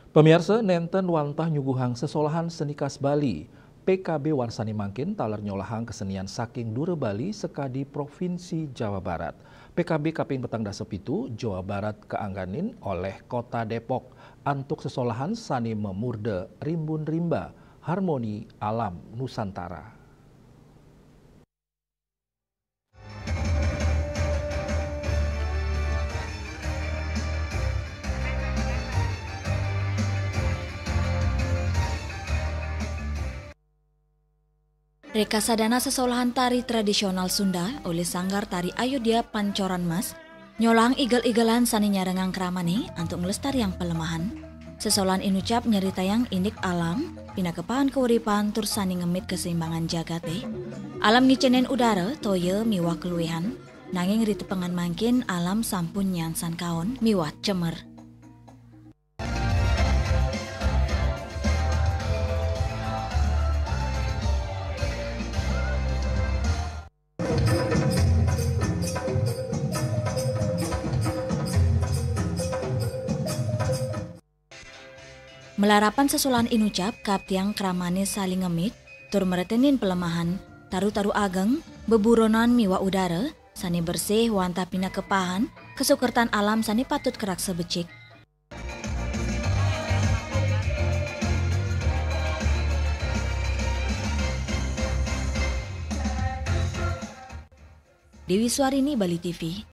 Pemirsa nenten wantah nyuguhang sesolahan seni khas Bali. PKB Warsani Mangkin taler nyolahang kesenian saking Dura Bali sekadi Provinsi Jawa Barat. PKB kaping petang dasep itu Jawa Barat keangganin oleh Kota Depok antuk sesolahan sani memurde rimbun rimba harmoni alam Nusantara. Rekasadana sesolahan tari tradisional Sunda oleh Sanggar Tari Ayodhya Pancoran Mas, nyolang igel-igelan sani nyarengang keramani untuk melestariang pelemahan. Sesolahan inucap nyeritayang indik alam, pinakepahan keuripan tur sani ngemit keseimbangan jagate. Alam ngicenen udara toye miwah keluehan, nanging ritepengan mangkin alam sampun nyansan kaon miwah cemer. Melarapan sesolahan inucap kaptiang kramane saling ngemit, tur meretenin pelemahan, taru-taru ageng, beburonan miwa udara, sani bersih wanta pina kepahan, kesukertan alam sani patut kerak sebecik. Dewi Suarini, Bali TV.